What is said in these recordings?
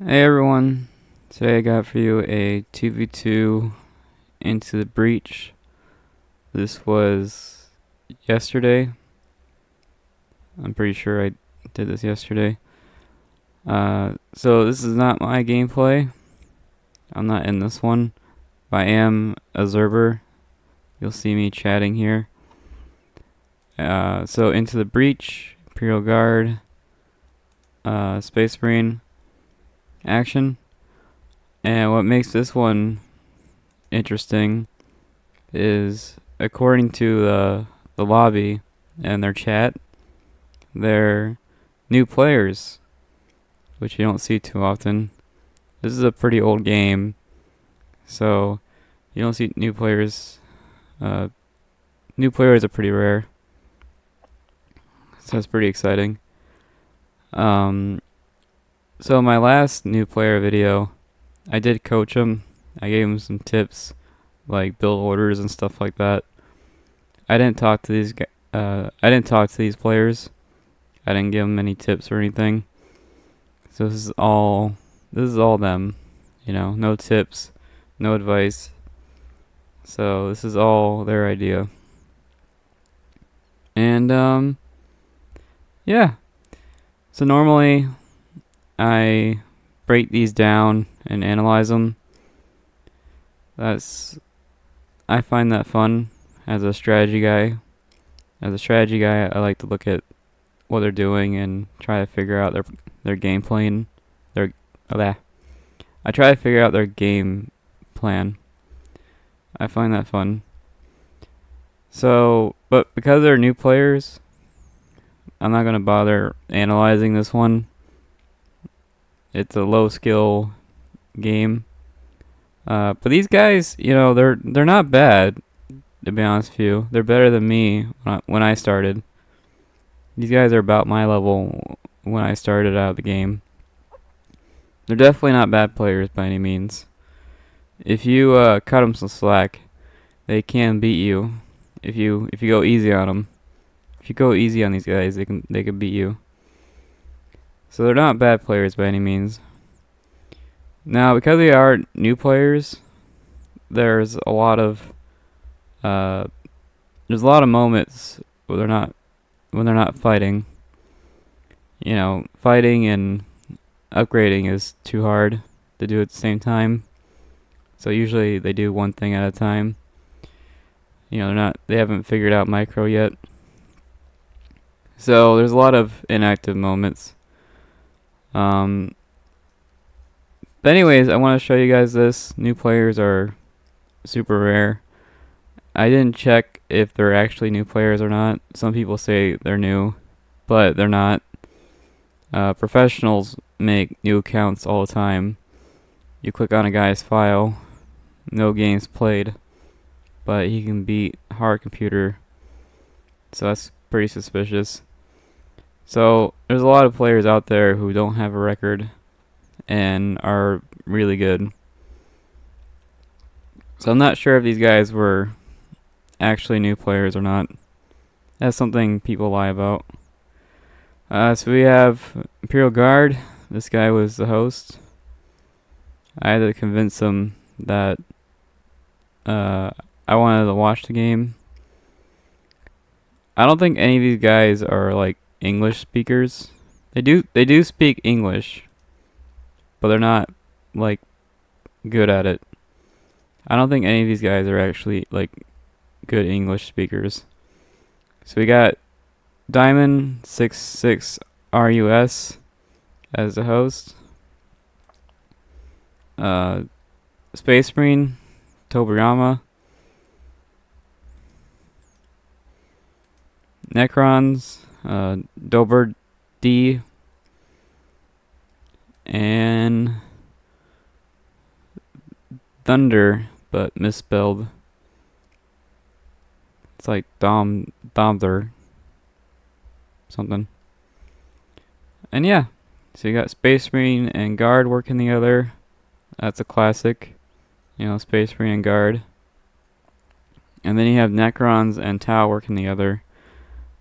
Hey everyone, today I got for you a 2v2 Into the Breach. This was yesterday. I'm pretty sure I did this yesterday. So this is not my gameplay. I'm not in this one, but I am a Zerber. You'll see me chatting here. So Into the Breach, Imperial Guard, Space Marine action. And what makes this one interesting is, according to the lobby and their chat, they're new players, which you don't see too often. This is a pretty old game, so you don't see new players. New players are pretty rare, so it's pretty exciting. So my last new player video, I did coach him. I gave him some tips, like build orders and stuff like that. I didn't talk to these players. I didn't give them any tips or anything. So this is all them. No tips, no advice. So this is all their idea. And yeah. So normally I break these down and analyze them. I find that fun as a strategy guy. As a strategy guy, I like to look at what they're doing and try to figure out their game plan. I try to figure out their game plan. I find that fun. So, but because they're new players, I'm not gonna bother analyzing this one. It's a low skill game. But these guys, they're not bad. To be honest with you, they're better than me when I started. These guys are about my level when I started out of the game. They're definitely not bad players by any means. If you cut them some slack, they can beat you. If you go easy on them, if you go easy on these guys, they can beat you. So they're not bad players by any means. Now, because they are new players, there's a lot of moments where they're not fighting. Fighting and upgrading is too hard to do at the same time. So usually they do one thing at a time. They haven't figured out micro yet. So there's a lot of inactive moments. But anyways, I want to show you guys this. New players are super rare. I didn't check if they're actually new players or not. Some people say they're new, but they're not. Professionals make new accounts all the time. You click on a guy's file, no games played, but he can beat hard computer. So that's pretty suspicious. So there's a lot of players out there who don't have a record and are really good. So I'm not sure if these guys were actually new players or not. That's something people lie about. So we have Imperial Guard. This guy was the host. I had to convince him that I wanted to watch the game. I don't think any of these guys are like English speakers. They do speak English, but they're not like good at it. I don't think any of these guys are actually like good English speakers. So we got Diamond66 RUS as the host. Space Marine Tobayama. Necrons, Dober D, and Thunder, but misspelled. It's like Domther something. And yeah, so you got Space Marine and Guard working together. That's a classic, Space Marine and Guard. And then you have Necrons and Tau working together,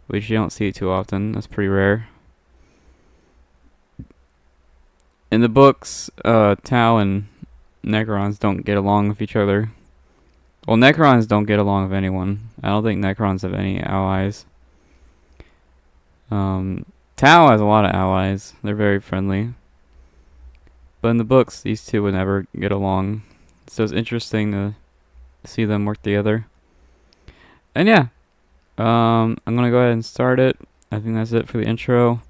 which you don't see too often. That's pretty rare. In the books, Tau and Necrons don't get along with each other. Well, Necrons don't get along with anyone. I don't think Necrons have any allies. Tau has a lot of allies. They're very friendly. But in the books, these two would never get along. So it's interesting to see them work together. And yeah, I'm gonna go ahead and start it. I think that's it for the intro.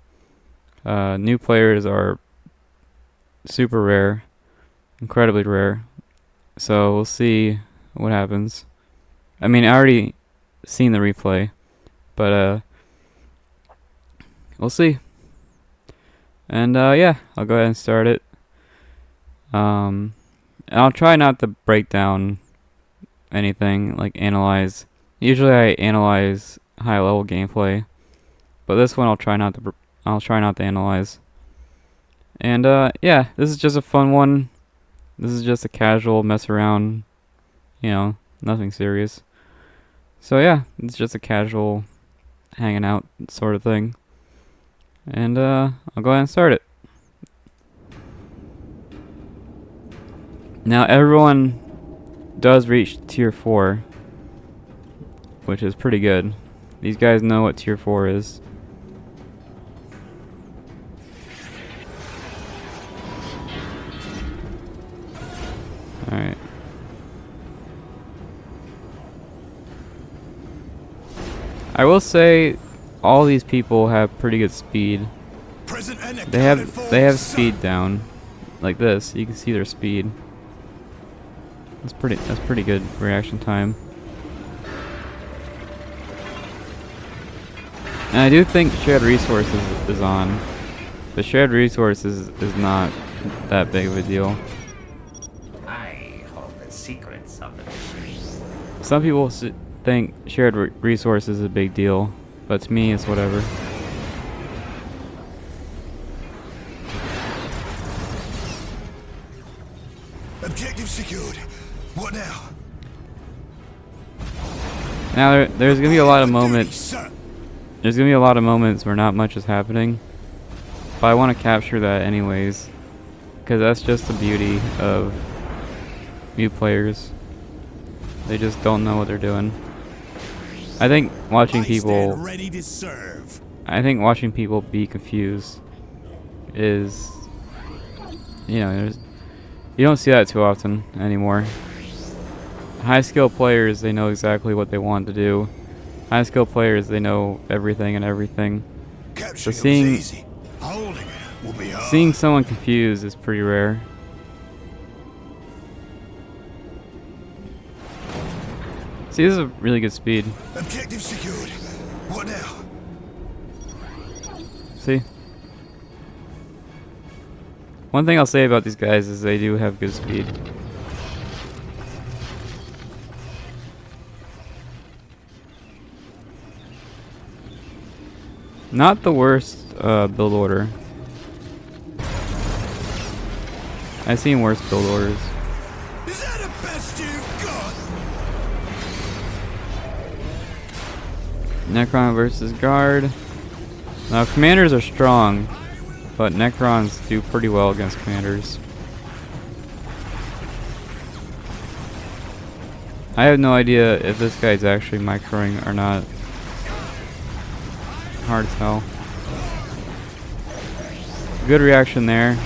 New players are super rare, incredibly rare. So we'll see what happens. I mean, I already seen the replay, but we'll see. And yeah, I'll go ahead and start it. And I'll try not to break down anything, like analyze. Usually I analyze high level gameplay, but this one I'll try not to analyze. And yeah, this is just a fun one. This is just a casual mess around, you know, nothing serious. So yeah, it's just a casual hanging out sort of thing. And I'll go ahead and start it. Now everyone does reach tier 4, which is pretty good. These guys know what tier 4 is. Alright. I will say all these people have pretty good speed. They have speed down. Like this. You can see their speed. That's pretty good reaction time. And I do think shared resources is on. But shared resources is not that big of a deal. Secrets of the Some people think shared resources is a big deal, but to me it's whatever. Objective secured. What now? Now there's gonna be a lot of moments. There's gonna be a lot of moments where not much is happening, but I want to capture that anyways, because that's just the beauty of new players. They just don't know what they're doing. I think watching people be confused is, you know, you don't see that too often anymore. High skill players, they know exactly what they want to do. High skill players, they know everything and everything. So seeing someone confused is pretty rare. See, this is a really good speed. Objective secured. What now? See? One thing I'll say about these guys is they do have good speed. Not the worst build order. I've seen worse build orders. Is that the best you've got? Necron versus Guard. Now, commanders are strong, but Necrons do pretty well against commanders. I have no idea if this guy's actually microing or not. Hard to tell. Good reaction there.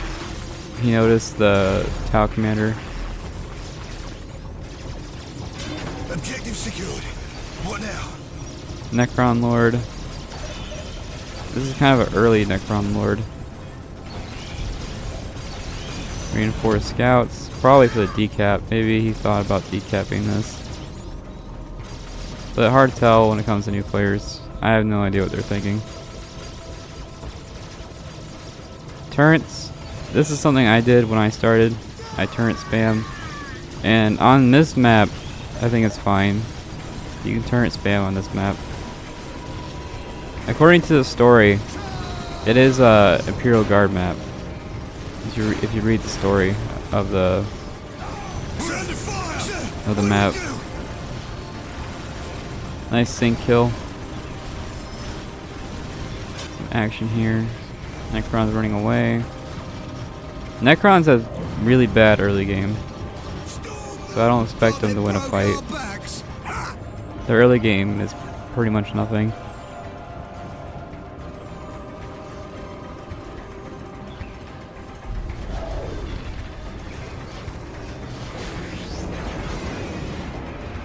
He noticed the Tau commander. Objective secured. What now? Necron Lord. This is kind of an early Necron Lord. Reinforced scouts. Probably for the decap. Maybe he thought about decapping this. But hard to tell when it comes to new players. I have no idea what they're thinking. Turrets. This is something I did when I started. I turret spam. And on this map, I think it's fine. You can turret spam on this map. According to the story, it is a Imperial Guard map. If you read the story of the map. Nice sync kill. Some action here. Necron's running away. Necrons have really bad early game, so I don't expect them to win a fight. The early game is pretty much nothing.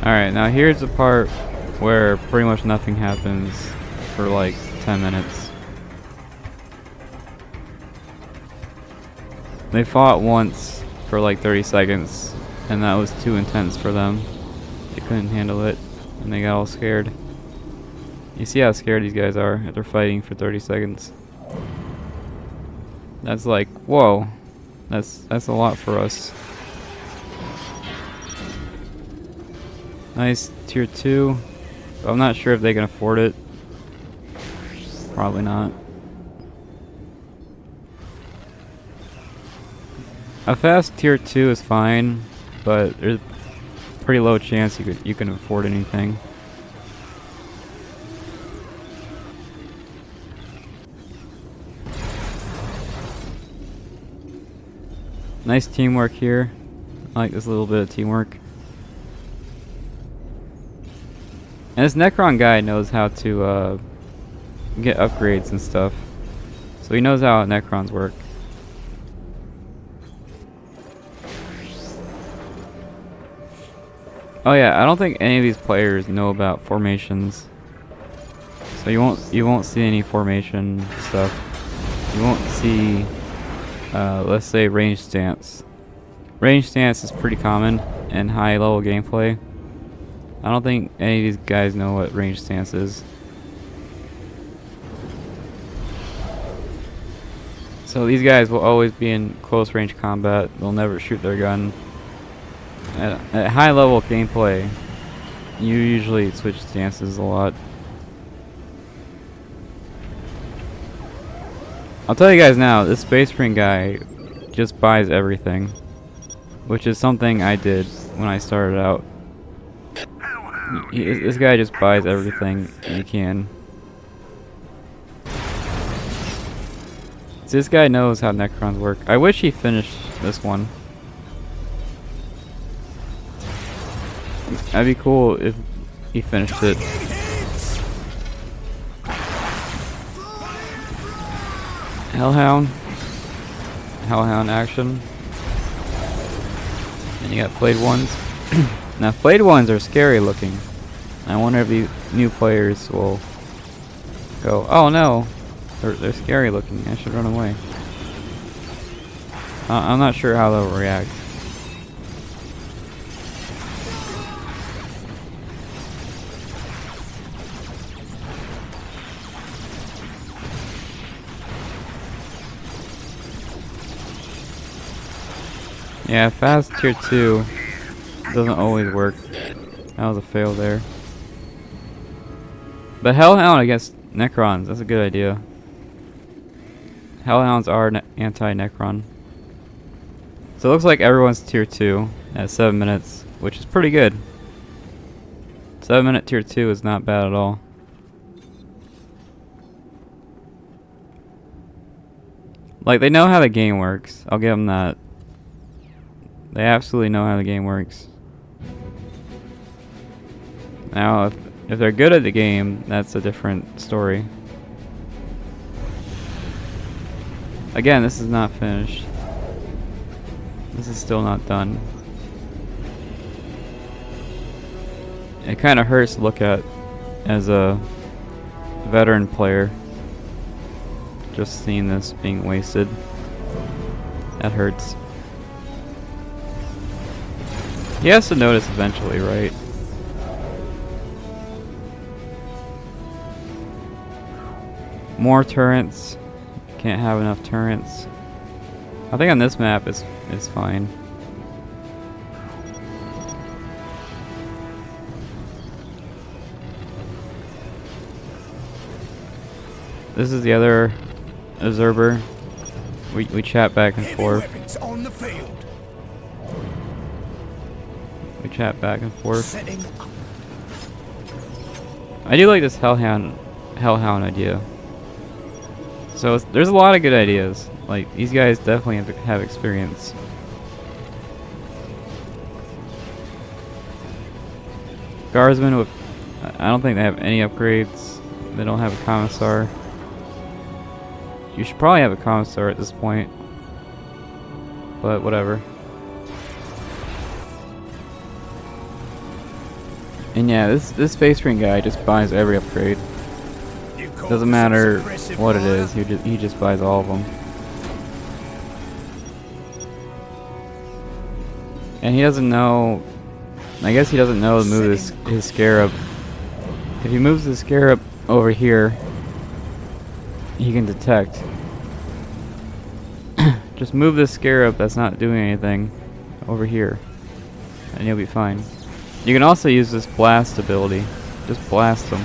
Alright, now here's the part where pretty much nothing happens for like 10 minutes. They fought once for like 30 seconds, and that was too intense for them. They couldn't handle it, and they got all scared. You see how scared these guys are after fighting for 30 seconds. That's like, whoa, that's a lot for us. Nice tier 2. But I'm not sure if they can afford it. Probably not. A fast tier 2 is fine, but there's a pretty low chance you can afford anything. Nice teamwork here. I like this little bit of teamwork. And this Necron guy knows how to get upgrades and stuff. So he knows how Necrons work. Oh yeah, I don't think any of these players know about formations. So you won't see any formation stuff. You won't see let's say range stance. Range stance is pretty common in high level gameplay. I don't think any of these guys know what range stance is. So these guys will always be in close range combat. They'll never shoot their gun. At high level gameplay, you usually switch stances a lot. I'll tell you guys now, this Space Marine guy just buys everything, which is something I did when I started out. This guy just buys everything he can. So this guy knows how Necrons work. I wish he finished this one. That'd be cool if he finished it. Hellhound. Hellhound action. And you got flayed ones. Now flayed ones are scary looking. I wonder if these new players will go, oh no, they're scary looking, I should run away. I'm not sure how they'll react. Yeah, fast tier 2 doesn't always work. That was a fail there. But Hellhound against Necrons, that's a good idea. Hellhounds are anti-Necron. So it looks like everyone's tier 2 at 7 minutes, which is pretty good. 7 minute tier 2 is not bad at all. Like, they know how the game works. I'll give them that. They absolutely know how the game works. Now, if they're good at the game, that's a different story. Again, this is not finished. This is still not done. It kind of hurts to look at as a veteran player. Just seeing this being wasted. That hurts. He has to notice eventually, right? More turrets. Can't have enough turrets. I think on this map it's fine. This is the other observer. We chat back and forth. We chat back and forth. I do like this Hellhound idea. So there's a lot of good ideas. Like, these guys definitely have experience. Guardsmen with... I don't think they have any upgrades. They don't have a commissar. You should probably have a commissar at this point. But whatever. And yeah, this Space Marine guy just buys every upgrade. Doesn't matter what it is, he just buys all of them. And he doesn't know... I guess he doesn't know to move his Scarab. If he moves the Scarab over here, he can detect. Just move this Scarab that's not doing anything over here, and you'll be fine. You can also use this blast ability. Just blast them.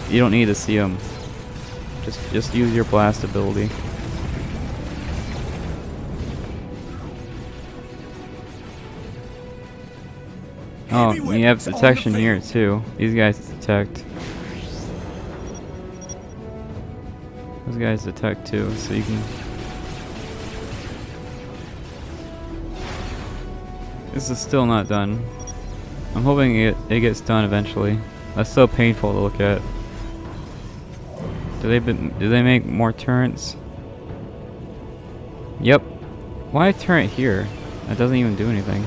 You don't need to see them. Just use your blast ability. Oh, you have detection here too. These guys detect. Those guys detect too, so you can... This is still not done. I'm hoping it gets done eventually. That's so painful to look at. Do they make more turrets? Yep. Why a turret here? That doesn't even do anything.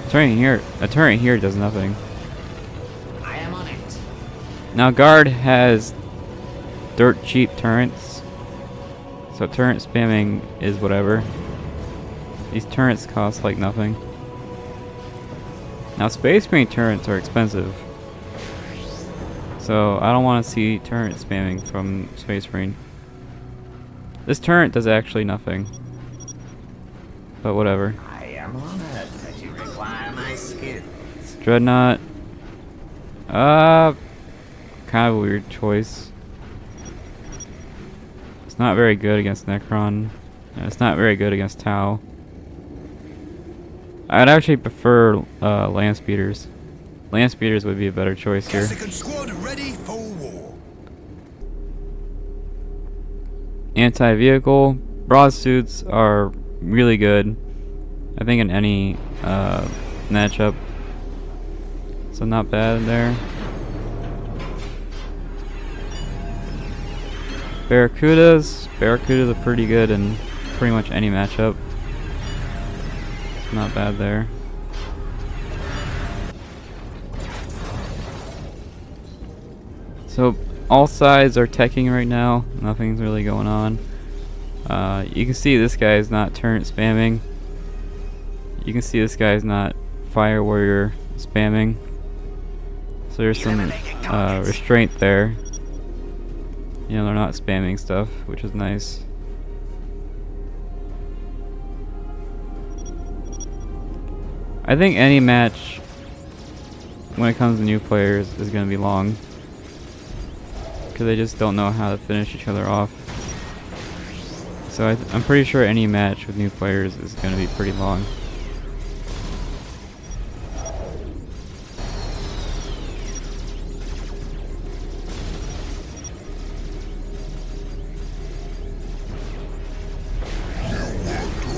A turret here does nothing. I am on it. Now guard has dirt cheap turrets, so turret spamming is whatever. These turrets cost like nothing. Now Space Marine turrets are expensive, so I don't want to see turret spamming from Space Marine. This turret does actually nothing, but whatever. I am honored that you require my skills. Dreadnought. Kind of a weird choice. It's not very good against Necron. And it's not very good against Tau. I'd actually prefer land speeders. Land speeders would be a better choice here. Second squad ready for war. Anti-vehicle. Broad suits are really good. I think in any matchup. So not bad there. Barracudas are pretty good in pretty much any matchup. It's not bad there. So all sides are teching right now. Nothing's really going on. You can see this guy is not turret spamming. You can see this guy is not fire warrior spamming. So there's some restraint there. You know, they're not spamming stuff, which is nice. I think any match, when it comes to new players, is going to be long. Because they just don't know how to finish each other off. So I'm pretty sure any match with new players is going to be pretty long.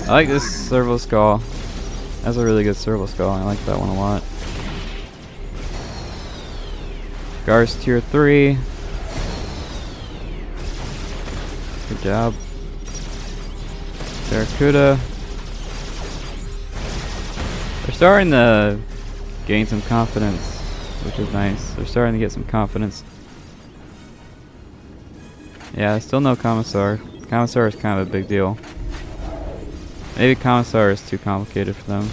I like this servo skull. That's a really good servo skull. I like that one a lot. Gar's tier 3. Good job. Barracuda. They're starting to gain some confidence, which is nice. They're starting to get some confidence. Yeah, still no Commissar. Commissar is kind of a big deal. Maybe Commissar is too complicated for them.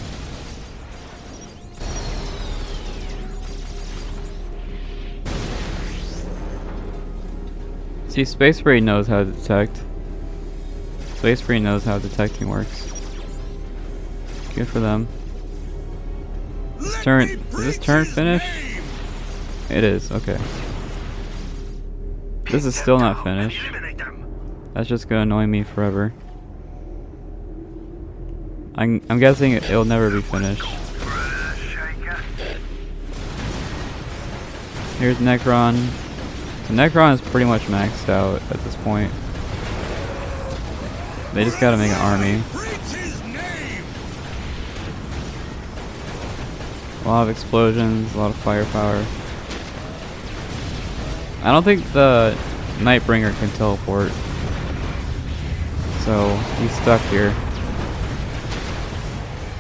See, Space Marine knows how to detect. Space Marine knows how detecting works. Good for them. This turn, is this turn finished? It is, okay. This is still not finished. That's just gonna annoy me forever. I'm guessing it'll never be finished. Here's Necron. So Necron is pretty much maxed out at this point. They just gotta make an army. Preach his name. A lot of explosions, a lot of firepower. I don't think the Nightbringer can teleport. So he's stuck here.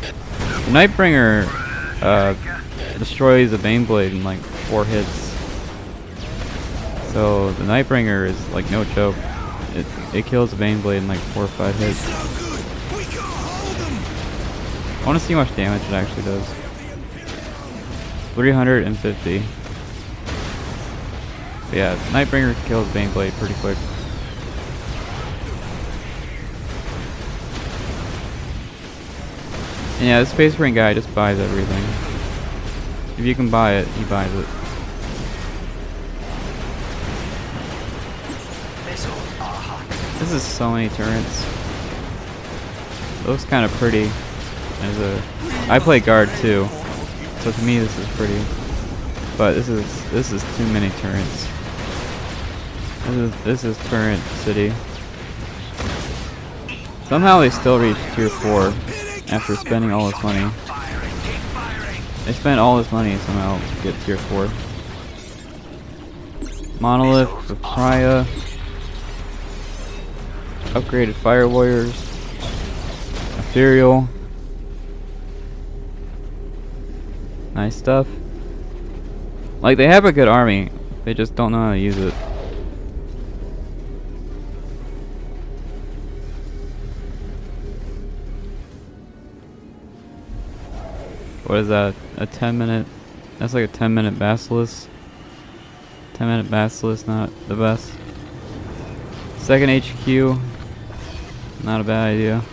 The Nightbringer destroys the Baneblade in like 4 hits. So the Nightbringer is like no joke. It kills the Baneblade in like 4 or 5 hits. So good. We can't hold them. I want to see how much damage it actually does. 350. But yeah, Nightbringer kills Baneblade pretty quick. And yeah, the Space Marine guy just buys everything. If you can buy it, he buys it. This is so many turrets. It looks kind of pretty. I play guard too, so to me this is pretty. But this is too many turrets. This is turret city. Somehow they still reach tier 4 after spending all this money. They spent all this money somehow to get tier 4. Monolith with Pariah. Upgraded Fire Warriors. Ethereal. Nice stuff. Like, they have a good army. They just don't know how to use it. What is that? A 10-minute? That's like a 10-minute Basilisk. 10-minute Basilisk, not the best. Second HQ. Not a bad idea.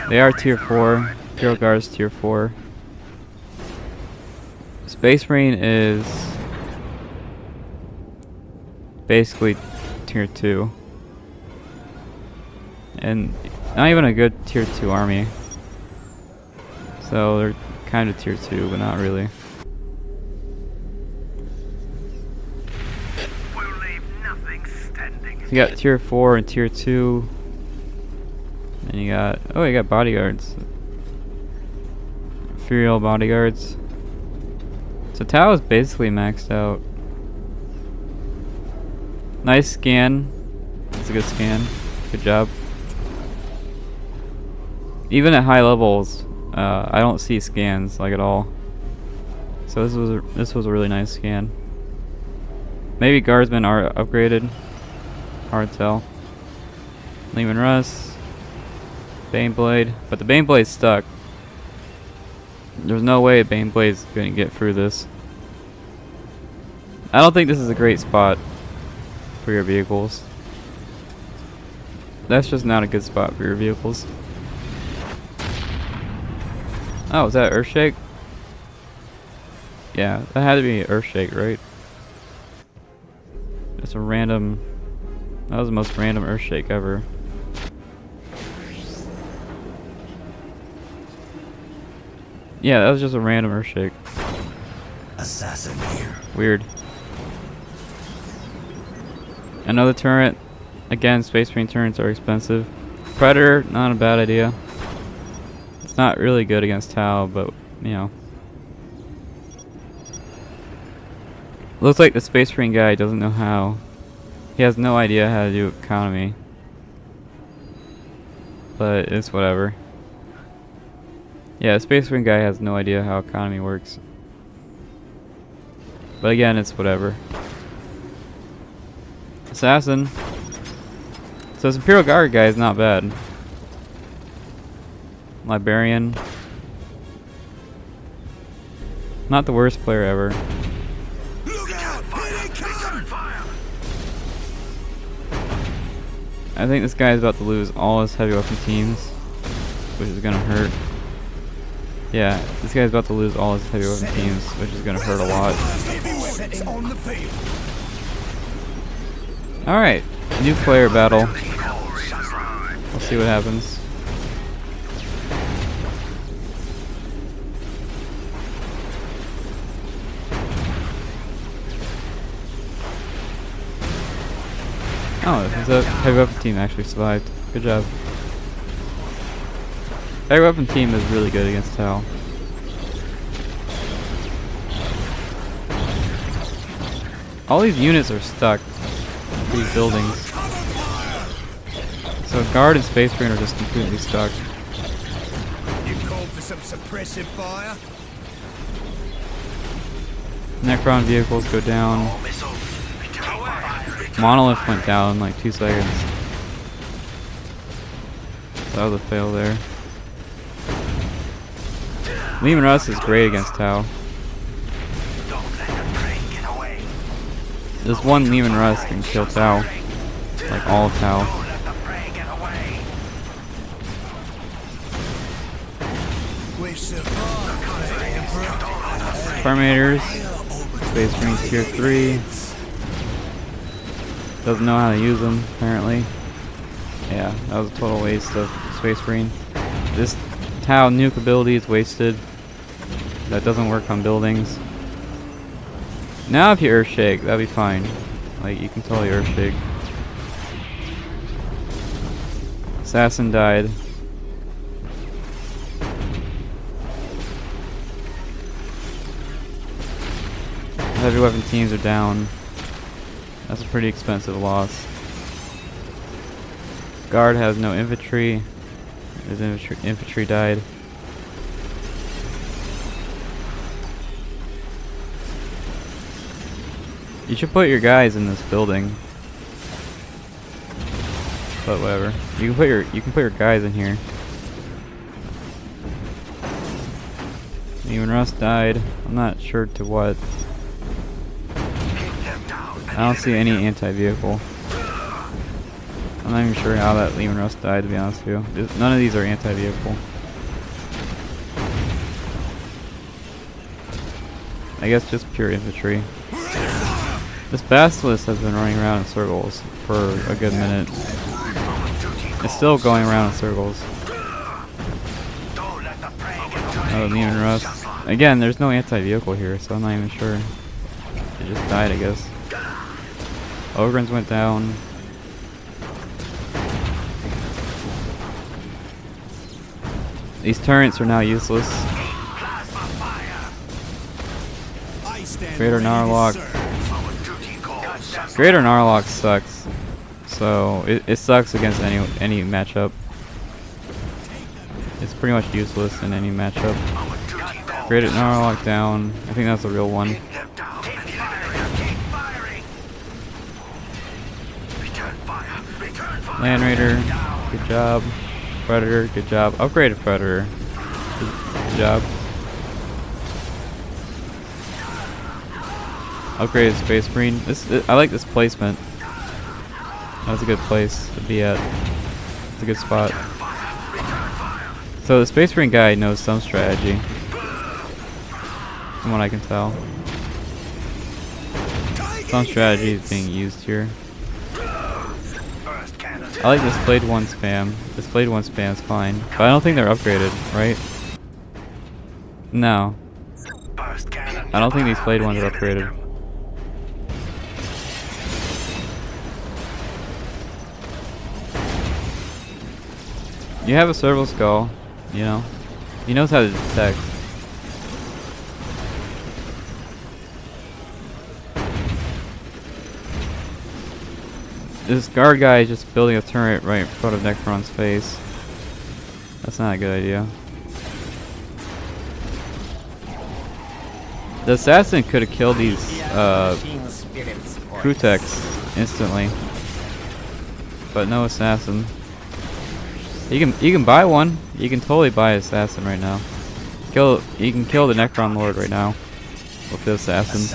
They are tier 4. Imperial Guard's tier 4. Space Marine is basically tier 2. And not even a good tier 2 army. So they're kind of tier 2, but not really. We'll leave nothing standing. So you got tier 4 and tier 2. And you got, oh, you got bodyguards. Ethereal bodyguards. So Tau is basically maxed out. Nice scan. That's a good scan. Good job. Even at high levels, I don't see scans like at all. So this was a really nice scan. Maybe guardsmen are upgraded. Hard to tell. Lehman Russ. Baneblade. But the Baneblade's stuck. There's no way Baneblade's gonna get through this. I don't think this is a great spot for your vehicles. That's just not a good spot for your vehicles. Oh, is that Earthshake? Yeah, that had to be Earthshake, right? It's a random... That was the most random Earthshake ever. Yeah, that was just a random Earthshake. Assassin here. Weird. Another turret. Again, Space Marine turrets are expensive. Predator, not a bad idea. It's not really good against Tau, but, you know. Looks like the Space Marine guy doesn't know how. He has no idea how to do economy. But it's whatever. Yeah, the Space Marine guy has no idea how economy works. But again, it's whatever. Assassin. So this Imperial Guard guy is not bad. Librarian. Not the worst player ever. Look out! Here they come! I think this guy is about to lose all his heavy weapon teams, which is gonna hurt. Yeah, this guy's about to lose all his heavy weapon teams, which is gonna hurt a lot. On the field. Alright, new player battle. We'll see what happens. Oh, the heavy weapon team actually survived. Good job. Heavy weapon team is really good against Tau. All these units are stuck in these buildings. So guard and space marine are just completely stuck. You called for some suppressive fire? Necron vehicles go down. Monolith went down in like 2 seconds. So that was a fail there. Lehman Russ is great against Tau. This one Lehman Russ can kill Tau. Like all of Tau. Terminators. Space Marines tier 3. Doesn't know how to use them, apparently. Yeah, that was a total waste of Space Marine. This Tau nuke ability is wasted. That doesn't work on buildings. Now if you Earthshake, that'd be fine. Like, you can totally Earthshake. Assassin died. Heavy weapon teams are down. That's a pretty expensive loss. Guard has no infantry. His infantry died. You should put your guys in this building. But whatever. You can put your guys in here. Even Russ died. I'm not sure to what. I don't see any anti-vehicle. I'm not even sure how that Lehman Russ died, to be honest with you. None of these are anti-vehicle. I guess just pure infantry. This Basilisk has been running around in circles for a good minute. It's still going around in circles. Oh, Lehman Russ. Again, there's no anti-vehicle here, so I'm not even sure. It just died, I guess. Ogrins went down. These turrets are now useless. Greater Narlock. Greater Narlock sucks. So it sucks against any matchup. It's pretty much useless in any matchup. Greater Narlock down. I think that's the real one. Land Raider, good job. Predator, good job. Upgraded Predator, good job. Upgraded Space Marine. I like this placement. That's a good place to be at. It's a good spot. So the Space Marine guy knows some strategy, from what I can tell. Some strategy is being used here. I like this Flayed 1 spam. This Flayed 1 spam is fine. But I don't think they're upgraded, right? No. I don't think these Flayed 1s are upgraded. You have a Serval Skull, you know. He knows how to detect. This guard guy is just building a turret right in front of Necron's face. That's not a good idea. The assassin could have killed these Kruteks instantly, but no assassin. You can buy one. You can totally buy an assassin right now. You can kill the Necron Lord right now with the assassin.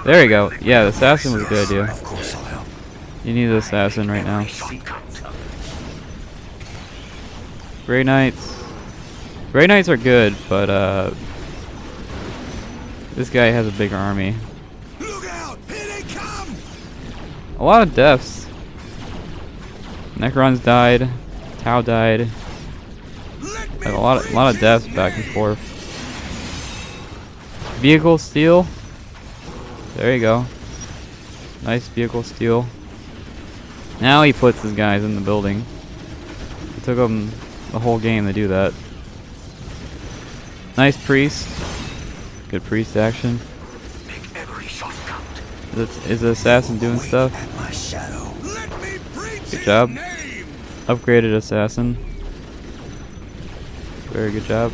There you go. Yeah, the assassin was a good idea. You need the assassin right now. Grey Knights. Grey Knights are good, but this guy has a bigger army. Look out! Here they come! A lot of deaths. Necrons died. Tau died. A lot of deaths back and forth. Vehicle steal. There you go. Nice vehicle steal. Now he puts his guys in the building. It took him the whole game to do that. Nice priest. Good priest action. Make every shot count. Is the assassin doing stuff? My shadow. Let me preach Good job. his name. Upgraded assassin. Very good job.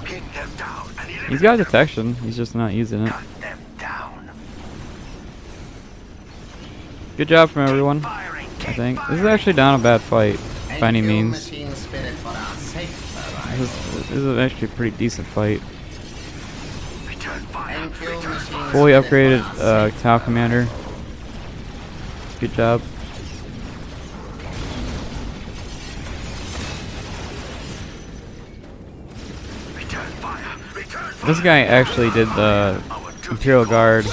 Pin them down and He's got detection. He's just not using it. cut them down. Good job from everyone. Firing. I think this is actually not a bad fight by any means. Machine spirit for our sake, This is actually a pretty decent fight. Return fire. Fully upgraded Tau Commander. Good job. Return fire. Return fire. This guy actually did the Imperial Guard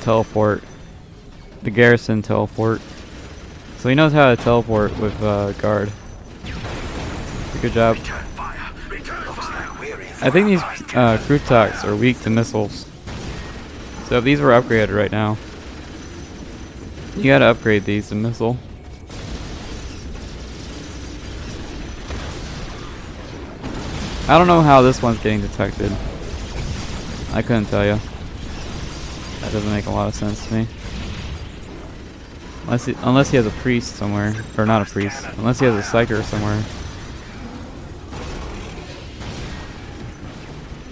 teleport. The garrison teleport. So he knows how to teleport with guard. Good job. Return fire. Return fire. Weary. I think these Krutaks are weak to missiles. So if these were upgraded right now, you gotta upgrade these to missile. I don't know how this one's getting detected. I couldn't tell you. That doesn't make a lot of sense to me. Unless he has a priest somewhere. Or not a priest. Unless he has a psyker somewhere.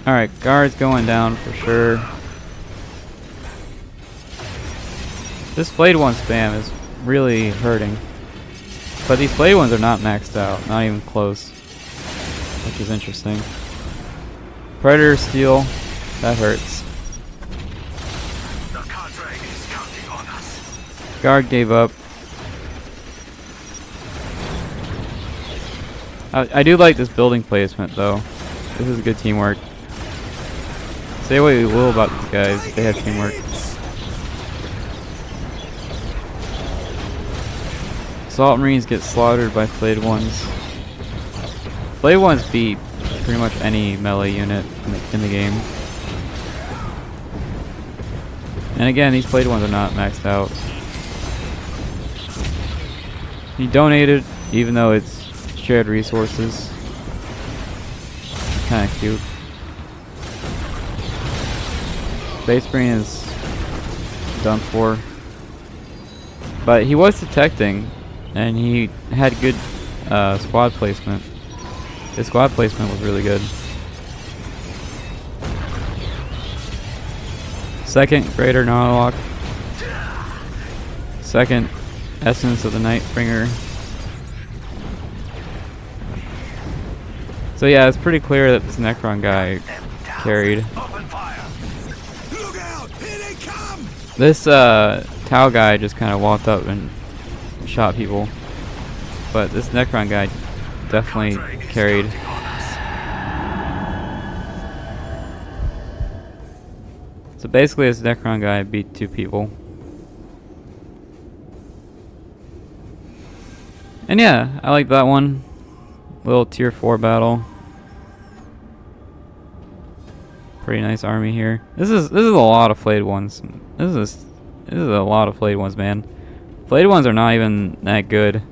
Alright, guard's going down for sure. This Flayed One spam is really hurting. But these Flayed Ones are not maxed out. Not even close. Which is interesting. Predator Steel. That hurts. The cadre is counting on us. Guard gave up. I do like this building placement though. This is good teamwork. Say what you will about these guys, they have teamwork. Assault Marines get slaughtered by Flayed Ones. Flayed Ones beat pretty much any melee unit in the game. And again, these Flayed Ones are not maxed out. He donated, even though it's shared resources. Kinda cute. Space Marine is done for. But he was detecting, and he had good squad placement. His squad placement was really good. Second Greater Narlock. Second Essence of the Nightbringer. So yeah, it's pretty clear that this Necron guy carried. Open fire. Look out. Here they come. This Tau guy just kind of walked up and shot people. But this Necron guy definitely carried. So basically this Necron guy beat 2 people. And yeah, I like that one. Little tier 4 battle. Pretty nice army here. This is a lot of Flayed Ones. This is a lot of Flayed Ones, man. Flayed Ones are not even that good.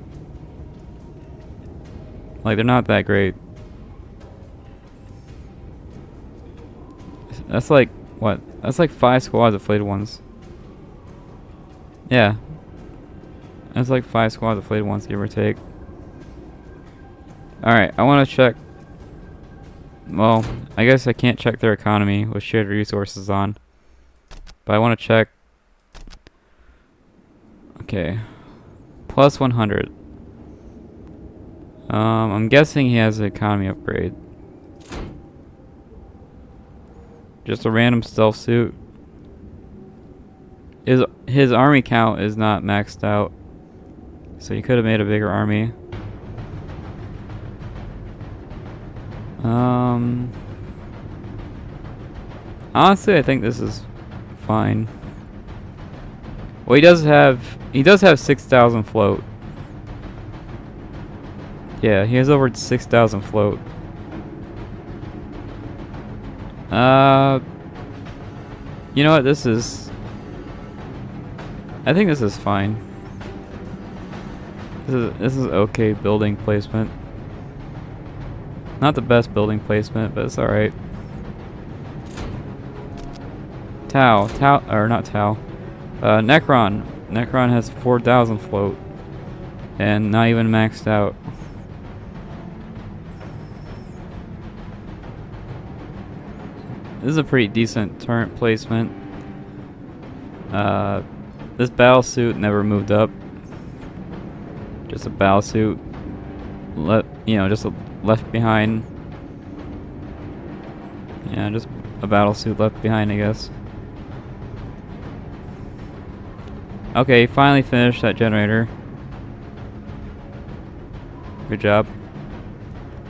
Like, they're not that great. That's like, what? That's like 5 squads of Flayed Ones. Yeah. That's like 5 squads of Flayed Ones, give or take. Alright, I want to check. Well, I guess I can't check their economy with shared resources on. But I want to check. Okay. Plus 100. I'm guessing he has an economy upgrade. Just a random stealth suit. His army count is not maxed out. So he could have made a bigger army. Honestly, I think this is fine. Well, he does have 6,000 float. Yeah, he has over 6,000 float. You know what? This is. I think this is fine. This is okay building placement. Not the best building placement, but it's alright. Necron. Necron has 4,000 float. And not even maxed out. This is a pretty decent turret placement. This battle suit never moved up. Just a battle suit. Just left behind. Yeah, just a battle suit left behind, I guess. Okay, finally finished that generator. Good job.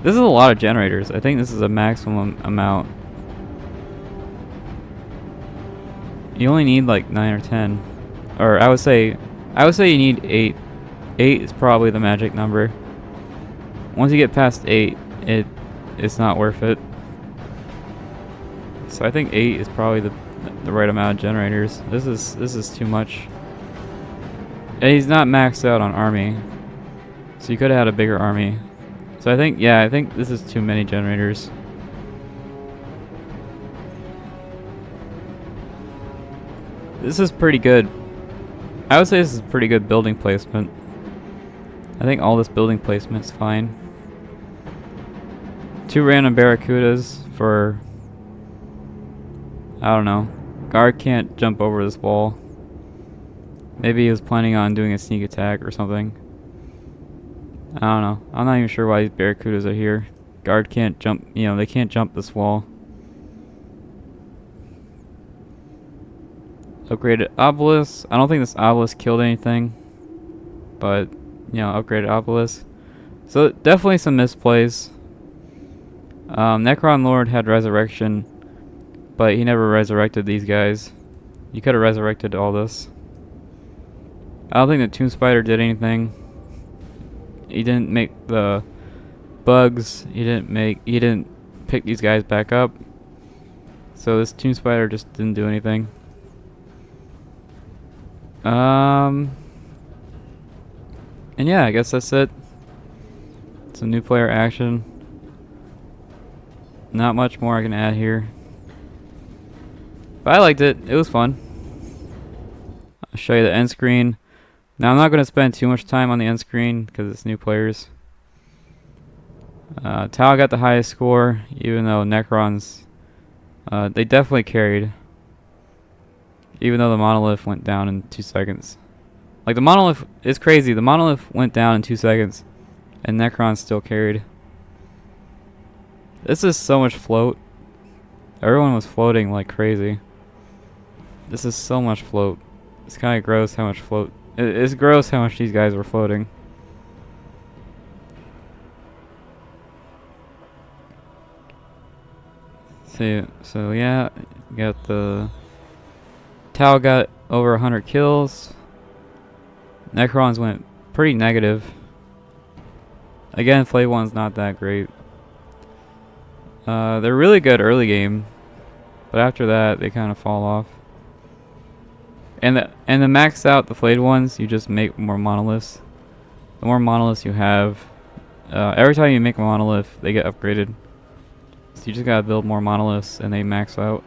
This is a lot of generators. I think this is a maximum amount. You only need like 9 or 10. Or I would say you need 8. 8 is probably the magic number. Once you get past 8, it's not worth it. So I think 8 is probably the right amount of generators. This is too much. And he's not maxed out on army. So you could have had a bigger army. So I think this is too many generators. This is pretty good. I would say this is pretty good building placement. I think all this building placement's fine. 2 random barracudas for... I don't know. Guard can't jump over this wall. Maybe he was planning on doing a sneak attack or something. I don't know. I'm not even sure why these barracudas are here. Guard can't jump, they can't jump this wall. Upgraded obelisk. I don't think this obelisk killed anything. But, upgraded obelisk. So, definitely some misplays. Necron Lord had resurrection. But he never resurrected these guys. You could have resurrected all this. I don't think the Tomb Spider did anything. He didn't make the bugs. He didn't pick these guys back up. So this Tomb Spider just didn't do anything. And yeah, I guess that's it. Some new player action. Not much more I can add here. But I liked it. It was fun. I'll show you the end screen. Now I'm not going to spend too much time on the end screen because it's new players. Tau got the highest score, even though Necrons, they definitely carried. Even though the monolith went down in 2 seconds. Like the monolith is crazy. The monolith went down in 2 seconds, and Necron still carried. This is so much float. Everyone was floating like crazy. This is so much float. It's kind of gross how much float. It's gross how much these guys were floating. So yeah, you got the Tau got over 100 kills. Necrons went pretty negative. Again, Flay 1's not that great. They're really good early game, but after that they kind of fall off. And the max out the flayed ones, you just make more monoliths. The more monoliths you have, every time you make a monolith, they get upgraded. So you just gotta build more monoliths, and they max out.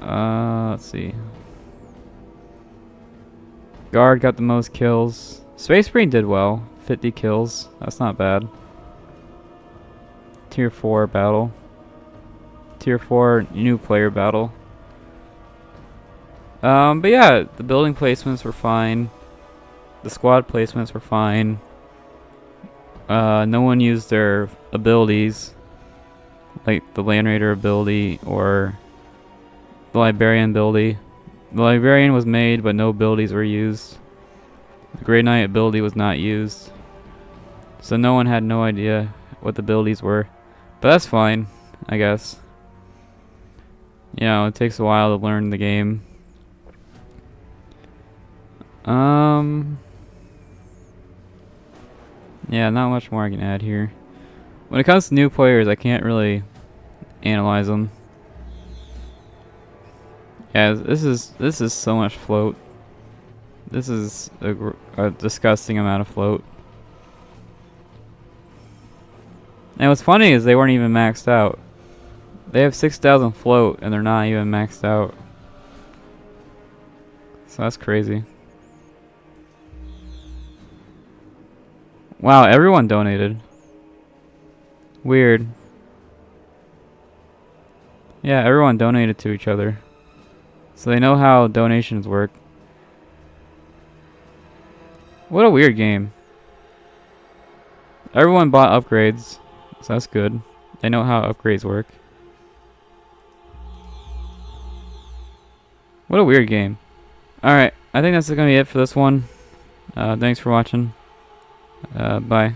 Let's see. Guard got the most kills. Space Marine did well, 50 kills. That's not bad. Tier 4 battle. Tier 4 new player battle. But yeah, the building placements were fine. The squad placements were fine. No one used their abilities, like the Land Raider ability or the Librarian ability. The Librarian was made, but no abilities were used. The Grey Knight ability was not used. So no one had no idea what the abilities were. But that's fine, I guess. It takes a while to learn the game. Yeah, not much more I can add here. When it comes to new players, I can't really analyze them. Yeah, this is so much float. This is a disgusting amount of float. And what's funny is they weren't even maxed out. They have 6,000 float and they're not even maxed out. So that's crazy. Wow, everyone donated. Weird. Yeah, everyone donated to each other. So they know how donations work. What a weird game. Everyone bought upgrades, so that's good. They know how upgrades work. What a weird game. Alright, I think that's going to be it for this one. Thanks for watching. Bye.